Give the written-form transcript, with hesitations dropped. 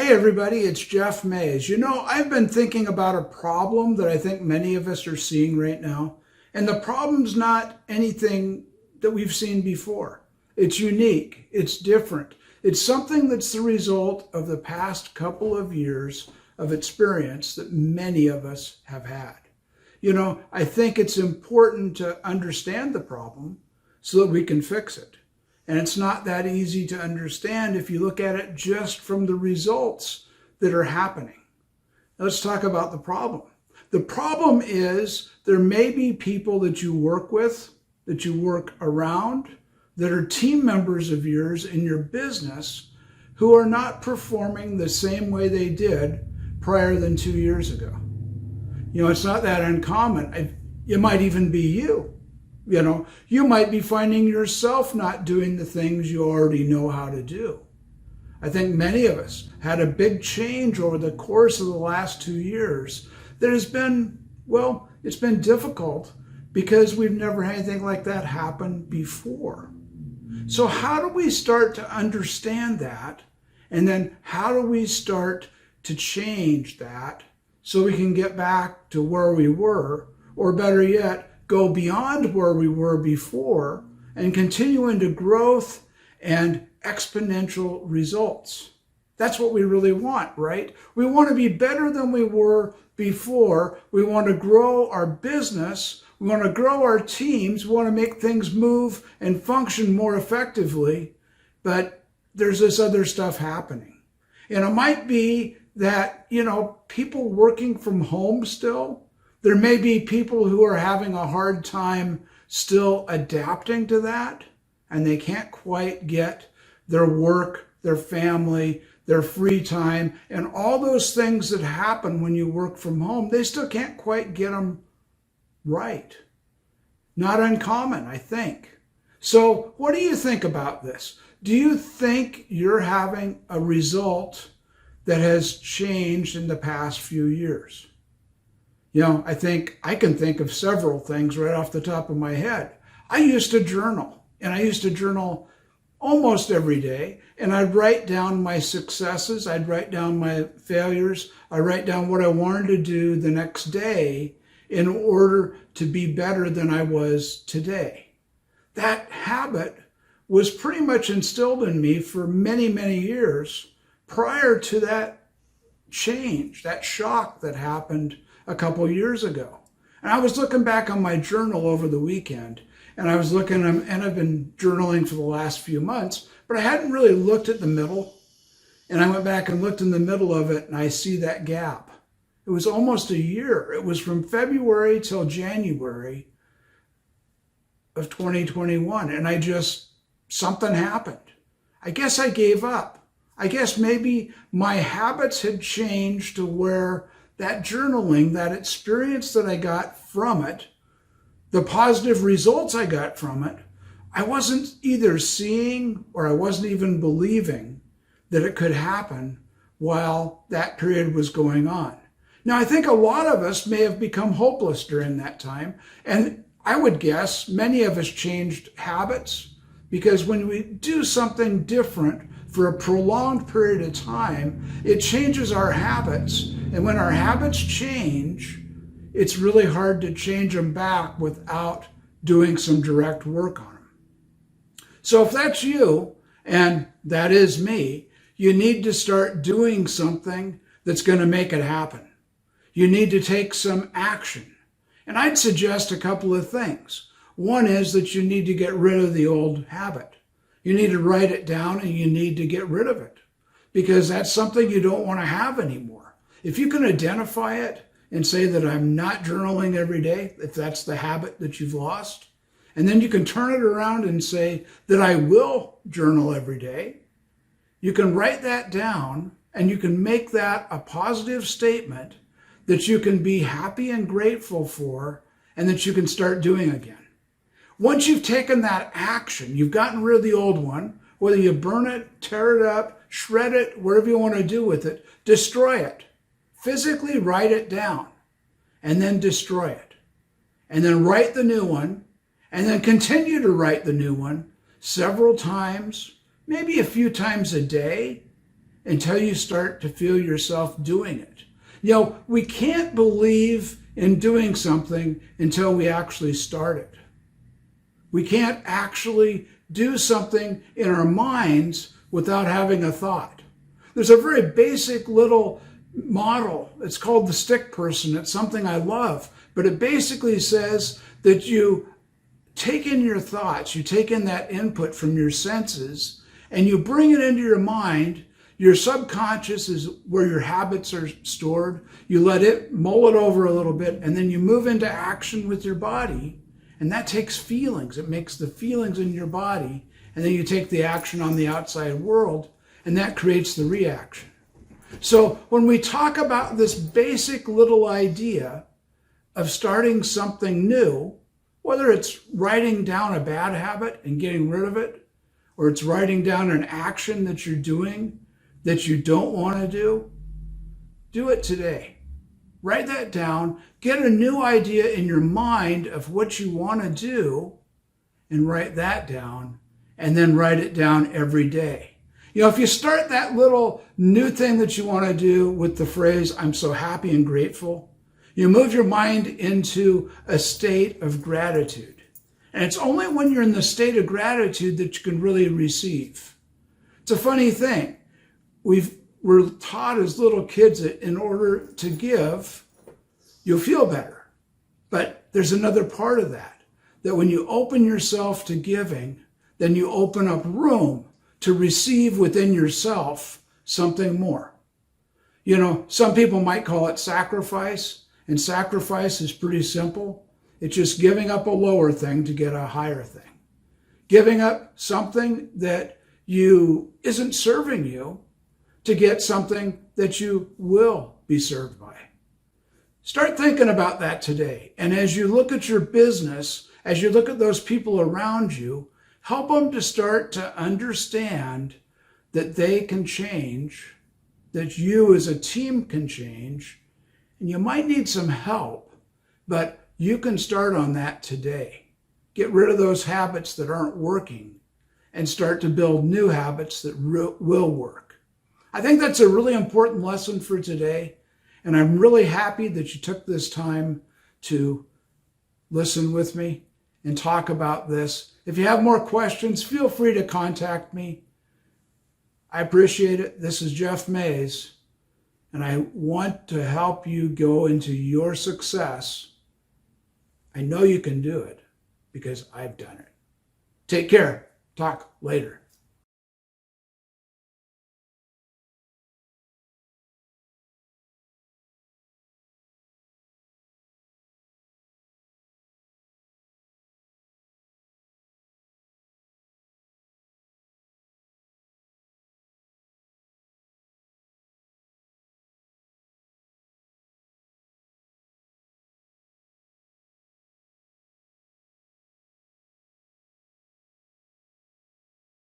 Hey everybody, it's Jeff Mays. I've been thinking about a problem that I think many of us are seeing right now. And the problem's not anything that we've seen before. It's unique, it's different. It's something that's the result of the past couple of years of experience that many of us have had. I think it's important to understand the problem so that we can fix it. And it's not that easy to understand if you look at it just from the results that are happening. Let's talk about the problem. The problem is there may be people that you work with, that you work around, that are team members of yours in your business who are not performing the same way they did prior than 2 years ago. It's not that uncommon. It might even be you. You might be finding yourself not doing the things you already know how to do. I think many of us had a big change over the course of the last 2 years that has been, it's been difficult because we've never had anything like that happen before. So how do we start to understand that? And then how do we start to change that so we can get back to where we were, or better yet, go beyond where we were before and continue into growth and exponential results? That's what we really want, right? We want to be better than we were before. We want to grow our business. We want to grow our teams. We want to make things move and function more effectively. But there's this other stuff happening. And it might be that, people working from home still. There may be people who are having a hard time still adapting to that, and they can't quite get their work, their family, their free time, and all those things that happen when you work from home, they still can't quite get them right. Not uncommon, I think. So what do you think about this? Do you think you're having a result that has changed in the past few years? I think I can think of several things right off the top of my head. I used to journal, and I used to journal almost every day, and I'd write down my successes, I'd write down my failures, I'd write down what I wanted to do the next day in order to be better than I was today. That habit was pretty much instilled in me for many, many years prior to that change, that shock that happened a couple years ago. And I was looking back on my journal over the weekend, and I was looking, and I've been journaling for the last few months, but I hadn't really looked at the middle. And I went back and looked in the middle of it, and I see that gap. It was almost a year. It was from February till January of 2021. And something happened. I guess I gave up. I guess maybe my habits had changed to where that journaling, that experience that I got from it, the positive results I got from it, I wasn't either seeing or I wasn't even believing that it could happen while that period was going on. Now, I think a lot of us may have become hopeless during that time. And I would guess many of us changed habits, because when we do something different for a prolonged period of time, it changes our habits. And when our habits change, it's really hard to change them back without doing some direct work on them. So if that's you, and that is me, you need to start doing something that's going to make it happen. You need to take some action. And I'd suggest a couple of things. One is that you need to get rid of the old habit. You need to write it down, and you need to get rid of it, because that's something you don't want to have anymore. If you can identify it and say that I'm not journaling every day, if that's the habit that you've lost, and then you can turn it around and say that I will journal every day, you can write that down, and you can make that a positive statement that you can be happy and grateful for, and that you can start doing again. Once you've taken that action, you've gotten rid of the old one, whether you burn it, tear it up, shred it, whatever you want to do with it, destroy it. Physically write it down, and then destroy it. And then write the new one, and then continue to write the new one several times, maybe a few times a day, until you start to feel yourself doing it. We can't believe in doing something until we actually start it. We can't actually do something in our minds without having a thought. There's a very basic little model. It's called the stick person. It's something I love, but it basically says that you take in your thoughts, you take in that input from your senses, and you bring it into your mind. Your subconscious is where your habits are stored. You let it mull it over a little bit, and then you move into action with your body, and that takes feelings. It makes the feelings in your body, and then you take the action on the outside world, and that creates the reaction. So when we talk about this basic little idea of starting something new, whether it's writing down a bad habit and getting rid of it, or it's writing down an action that you're doing that you don't want to do it today. Write that down, get a new idea in your mind of what you want to do, and write that down, and then write it down every day. If you start that little new thing that you want to do with the phrase, I'm so happy and grateful, you move your mind into a state of gratitude. And it's only when you're in the state of gratitude that you can really receive. It's a funny thing. We're taught as little kids that in order to give, you'll feel better. But there's another part of that when you open yourself to giving, then you open up room to receive within yourself something more. Some people might call it sacrifice, and sacrifice is pretty simple. It's just giving up a lower thing to get a higher thing. Giving up something that isn't serving you to get something that you will be served by. Start thinking about that today. And as you look at your business, as you look at those people around you, help them to start to understand that they can change, that you as a team can change, and you might need some help, but you can start on that today. Get rid of those habits that aren't working and start to build new habits that will work. I think that's a really important lesson for today, and I'm really happy that you took this time to listen with me and talk about this. If you have more questions, feel free to contact me. I appreciate it. This is Jeff Mays, and I want to help you go into your success. I know you can do it because I've done it. Take care. Talk later.